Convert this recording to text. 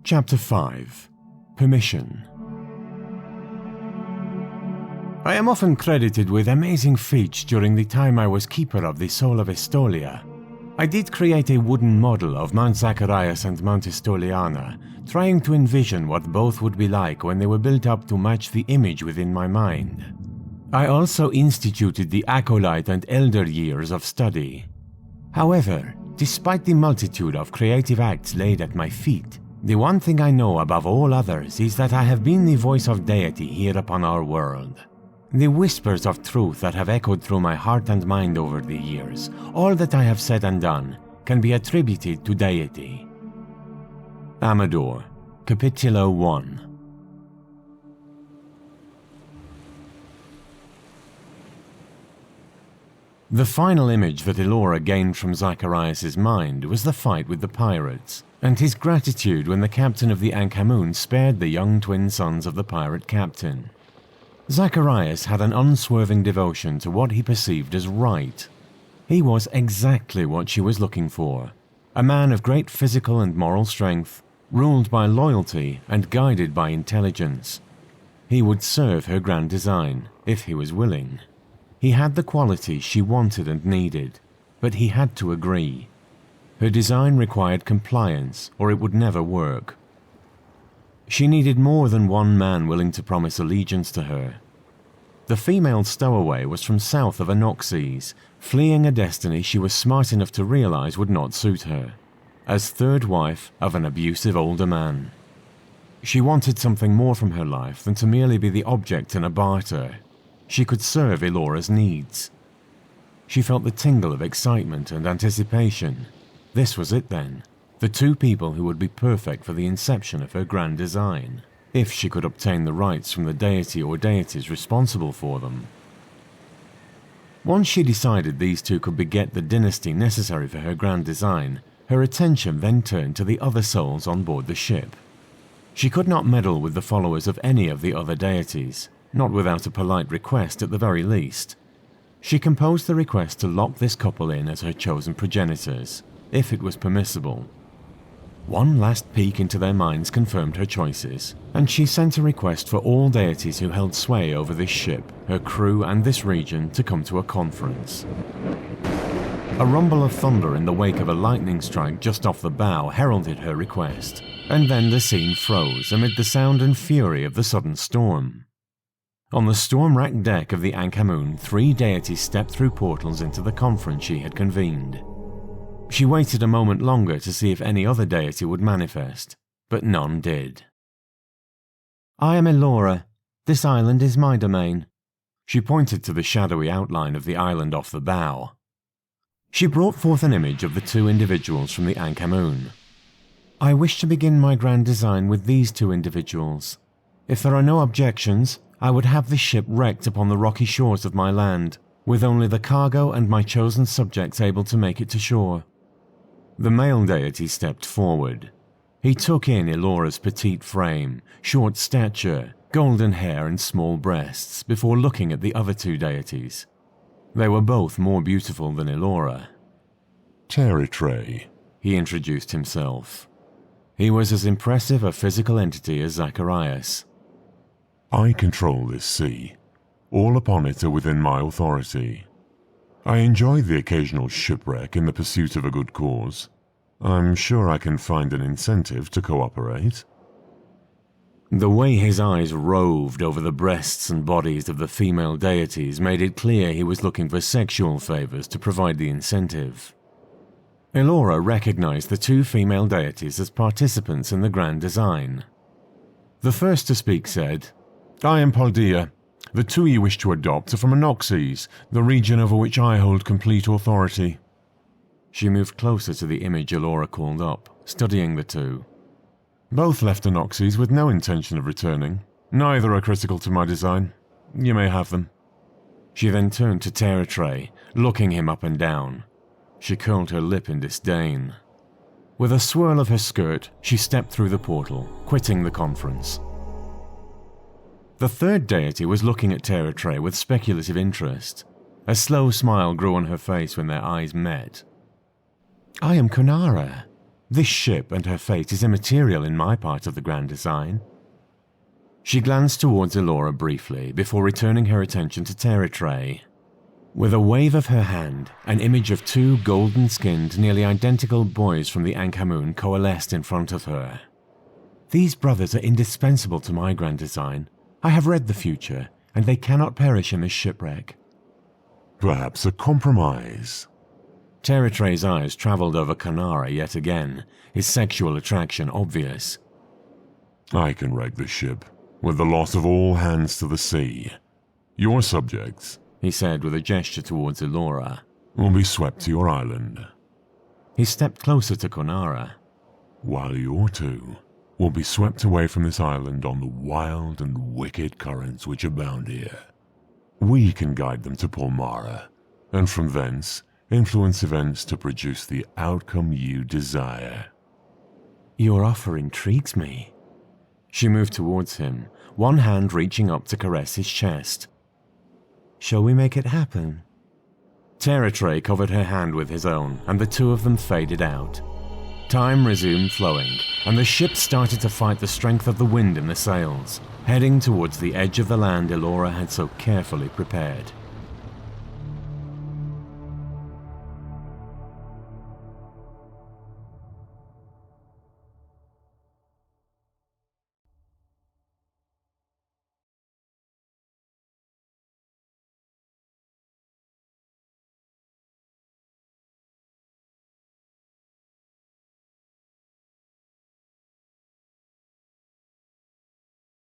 Chapter 5. Permission. I am often credited with amazing feats during the time I was keeper of the soul of Estolia. I did create a wooden model of Mount Zacharias and Mount Estoliana, trying to envision what both would be like when they were built up to match the image within my mind. I also instituted the acolyte and elder years of study. However, despite the multitude of creative acts laid at my feet, the one thing I know above all others is that I have been the voice of deity here upon our world. The whispers of truth that have echoed through my heart and mind over the years, all that I have said and done, can be attributed to deity. Amador, Capitulo 1. The final image that Elora gained from Zacharias' mind was the fight with the pirates, and his gratitude when the captain of the Ankh-Amun spared the young twin sons of the pirate captain. Zacharias had an unswerving devotion to what he perceived as right. He was exactly what she was looking for, a man of great physical and moral strength, ruled by loyalty and guided by intelligence. He would serve her grand design, if he was willing. He had the qualities she wanted and needed, but he had to agree. Her design required compliance, or it would never work. She needed more than one man willing to promise allegiance to her. The female stowaway was from south of Anoxes, fleeing a destiny she was smart enough to realize would not suit her, as third wife of an abusive older man. She wanted something more from her life than to merely be the object in a barter. She could serve Elora's needs. She felt the tingle of excitement and anticipation. This was it then, the two people who would be perfect for the inception of her grand design, if she could obtain the rights from the deity or deities responsible for them. Once she decided these two could beget the dynasty necessary for her grand design, her attention then turned to the other souls on board the ship. She could not meddle with the followers of any of the other deities, not without a polite request at the very least. She composed the request to lock this couple in as her chosen progenitors, if it was permissible. One last peek into their minds confirmed her choices, and she sent a request for all deities who held sway over this ship, her crew, and this region to come to a conference. A rumble of thunder in the wake of a lightning strike just off the bow heralded her request, and then the scene froze amid the sound and fury of the sudden storm. On the storm-racked deck of the Ankh-Amun, 3 deities stepped through portals into the conference she had convened. She waited a moment longer to see if any other deity would manifest, but none did. "I am Elora. This island is my domain." She pointed to the shadowy outline of the island off the bow. She brought forth an image of the 2 individuals from the Ankh-Amun. "I wish to begin my grand design with these 2 individuals. If there are no objections, I would have this ship wrecked upon the rocky shores of my land, with only the cargo and my chosen subjects able to make it to shore." The male deity stepped forward. He took in Elora's petite frame, short stature, golden hair and small breasts before looking at the other 2 deities. They were both more beautiful than Elora. "Territre," he introduced himself. He was as impressive a physical entity as Zacharias. "I control this sea. All upon it are within my authority. I enjoy the occasional shipwreck in the pursuit of a good cause. I'm sure I can find an incentive to cooperate." The way his eyes roved over the breasts and bodies of the female deities made it clear he was looking for sexual favors to provide the incentive. Elora recognized the 2 female deities as participants in the grand design. The first to speak said, "I am Paldea. The 2 you wish to adopt are from Anoxes, the region over which I hold complete authority." She moved closer to the image Elora called up, studying the 2. "Both left Anoxes with no intention of returning. Neither are critical to my design. You may have them." She then turned to Territre, looking him up and down. She curled her lip in disdain. With a swirl of her skirt, she stepped through the portal, quitting the conference. The 3rd deity was looking at Territre with speculative interest. A slow smile grew on her face when their eyes met. "I am Conara. This ship and her fate is immaterial in my part of the grand design. She glanced towards Elora briefly before returning her attention to Teratray. With a wave of her hand, an image of two golden-skinned, nearly identical boys from the Ankh-Amun coalesced in front of her. These brothers are indispensable to my grand design. I have read the future, and they cannot perish in this shipwreck. Perhaps a compromise. Teratray's eyes travelled over Kanara yet again, his sexual attraction obvious. I can wreck the ship, with the loss of all hands to the sea. Your subjects, he said with a gesture towards Elora, will be swept to your island. He stepped closer to Konara. While your two will be swept away from this island on the wild and wicked currents which abound here. We can guide them to Polmara, and from thence influence events to produce the outcome you desire. Your offer intrigues me. She moved towards him, one hand reaching up to caress his chest. Shall we make it happen? Teratray covered her hand with his own, and the two of them faded out. Time resumed flowing, and the ship started to fight the strength of the wind in the sails, heading towards the edge of the land Elora had so carefully prepared.